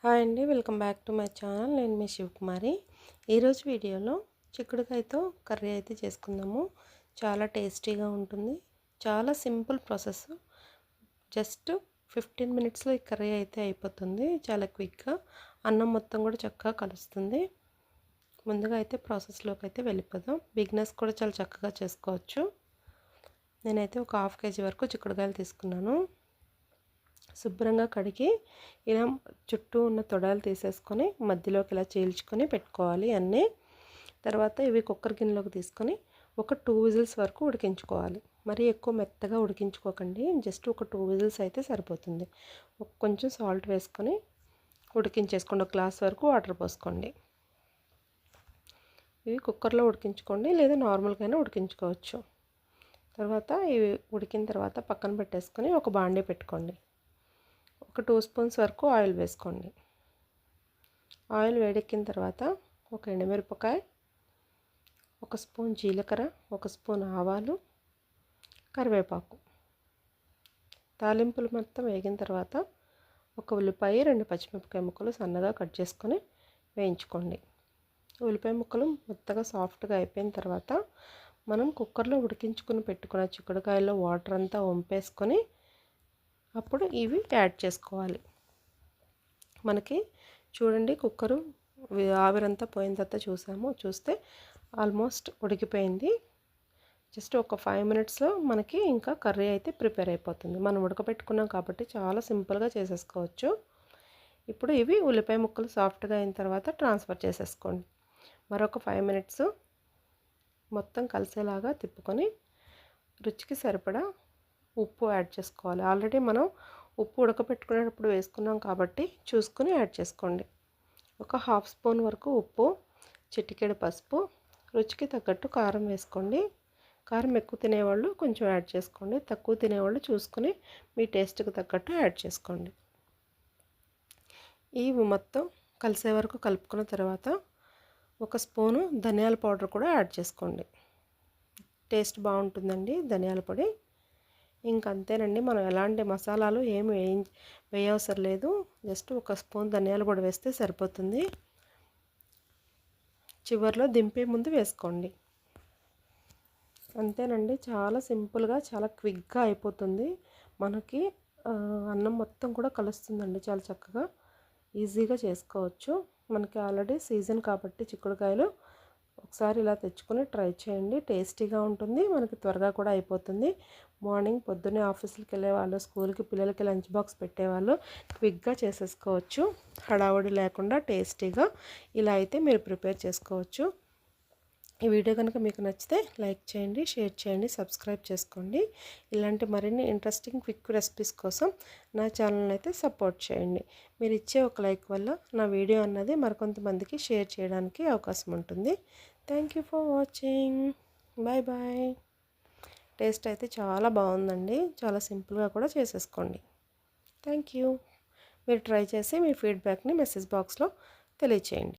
Hi అండి, welcome back to my channel. నేను మీ శివకుమారి. ఈరోజు వీడియోలో చిక్కుడుకాయతో కర్రీ అయితే చేసుకుందాము. చాలా టేస్టీగా ఉంటుంది. చాలా సింపుల్ ప్రాసెస్. జస్ట్ 15 మినిట్స్లో ఈ కర్రీ అయితే అయిపోతుంది. చాలా క్విక్గా అన్నం మొత్తం కూడా చక్కగా కలుస్తుంది. ముందుగా అయితే ప్రాసెస్లోకి అయితే వెళ్ళిపోదాం. బిగినర్స్ కూడా చాలా చక్కగా చేసుకోవచ్చు. నేనైతే ఒక హాఫ్ కేజీ వరకు చిక్కుడుకాయలు తీసుకున్నాను. శుభ్రంగా కడిగి ఇలా చుట్టూ ఉన్న తొడాలు తీసేసుకొని మధ్యలోకి ఇలా చీల్చుకొని పెట్టుకోవాలి అన్నీ. తర్వాత ఇవి కుక్కర్ గిన్నెలోకి తీసుకొని ఒక 2 విజిల్స్ వరకు ఉడికించుకోవాలి. మరీ ఎక్కువ మెత్తగా ఉడికించుకోకండి, జస్ట్ ఒక 2 విజిల్స్ అయితే సరిపోతుంది. కొంచెం సాల్ట్ వేసుకొని ఉడికించేసుకోండి. ఒక గ్లాస్ వరకు వాటర్ పోసుకోండి. ఇవి కుక్కర్లో ఉడికించుకోండి, లేదా నార్మల్గానే ఉడికించుకోవచ్చు. తర్వాత ఇవి ఉడికిన తర్వాత పక్కన పెట్టేసుకొని ఒక బాండీ పెట్టుకోండి. ఒక 2 స్పూన్స్ వరకు ఆయిల్ వేసుకోండి. ఆయిల్ వేడెక్కిన తర్వాత ఒక ఎండుమిరపకాయ, ఒక స్పూన్ జీలకర్ర, ఒక స్పూన్ ఆవాలు, కరివేపాకు. తాలింపులు మొత్తం వేగిన తర్వాత ఒక ఉల్లిపాయ, 2 పచ్చిమిరపకాయ ముక్కలు సన్నగా కట్ చేసుకొని వేయించుకోండి. ఉల్లిపాయ ముక్కలు మెత్తగా సాఫ్ట్గా అయిపోయిన తర్వాత మనం కుక్కర్లో ఉడికించుకుని పెట్టుకున్న చిక్కుడుకాయలో వాటర్ అంతా వంపేసుకొని అప్పుడు ఇవి యాడ్ చేసుకోవాలి. మనకి చూడండి, కుక్కరు ఆవిరంతా పోయిన తర్వాత చూస్తే ఆల్మోస్ట్ ఉడికిపోయింది. జస్ట్ ఒక 5 మినిట్స్లో మనకి ఇంకా కర్రీ అయితే ప్రిపేర్ అయిపోతుంది. మనం ఉడకబెట్టుకున్నాం కాబట్టి చాలా సింపుల్గా చేసేసుకోవచ్చు. ఇప్పుడు ఇవి ఉల్లిపాయ ముక్కలు సాఫ్ట్గా అయిన తర్వాత ట్రాన్స్ఫర్ చేసేసుకోండి. మరొక 5 మినిట్స్ మొత్తం కలిసేలాగా తిప్పుకొని రుచికి సరిపడా ఉప్పు యాడ్ చేసుకోవాలి. ఆల్రెడీ మనం ఉప్పు ఉడకపెట్టుకునేటప్పుడు వేసుకున్నాం కాబట్టి చూసుకుని యాడ్ చేసుకోండి. ఒక 1/2 స్పూన్ వరకు ఉప్పు, చిటికెడు పసుపు, రుచికి తగ్గట్టు కారం వేసుకోండి. కారం ఎక్కువ తినేవాళ్ళు కొంచెం యాడ్ చేసుకోండి, తక్కువ తినేవాళ్ళు చూసుకుని మీ టేస్ట్కి తగ్గట్టు యాడ్ చేసుకోండి. ఇవి మొత్తం కలిసే వరకు కలుపుకున్న తర్వాత ఒక స్పూను ధనియాల పౌడర్ కూడా యాడ్ చేసుకోండి. టేస్ట్ బాగుంటుందండి ధనియాల పొడి. ఇంకంతేనండి, మనం ఎలాంటి మసాలాలు ఏమి వేయవసరం లేదు. జస్ట్ ఒక స్పూన్ ధనియాల పొడి వేస్తే సరిపోతుంది. చివరిలో దింపే ముందు వేసుకోండి. అంతేనండి, చాలా సింపుల్గా చాలా క్విక్గా అయిపోతుంది. మనకి అన్నం మొత్తం కూడా కలుస్తుందండి. చాలా చక్కగా ఈజీగా చేసుకోవచ్చు. మనకి ఆల్రెడీ సీజన్ కాబట్టి చిక్కుడుకాయలు ఒకసారి ఇలా తెచ్చుకొని ట్రై చేయండి. టేస్టీగా ఉంటుంది, మనకి త్వరగా కూడా అయిపోతుంది. మార్నింగ్ పొద్దున్నే ఆఫీసులకి వెళ్ళేవాళ్ళు, స్కూల్కి పిల్లలకి లంచ్ బాక్స్ పెట్టేవాళ్ళు క్విక్గా చేసేసుకోవచ్చు. హడావుడి లేకుండా టేస్టీగా ఇలా అయితే మీరు ప్రిపేర్ చేసుకోవచ్చు. ఈ వీడియో కనుక మీకు నచ్చితే లైక్ చేయండి, షేర్ చేయండి, సబ్స్క్రైబ్ చేసుకోండి. ఇలాంటి మరిన్ని ఇంట్రెస్టింగ్ క్విక్ రెసిపీస్ కోసం నా ఛానల్ని అయితే సపోర్ట్ చేయండి. మీరు ఇచ్చే ఒక లైక్ వల్ల నా వీడియో అన్నది మరికొంతమందికి షేర్ చేయడానికి అవకాశం ఉంటుంది. Thank you for watching. Bye bye. Taste అయితే చాలా బాగుందండి. చాలా సింపుల్గా కూడా చేసేసుకోండి. Thank you. మీరు ట్రై చేసి మీ ఫీడ్బ్యాక్ని మెసేజ్ బాక్స్లో తెలియచేయండి.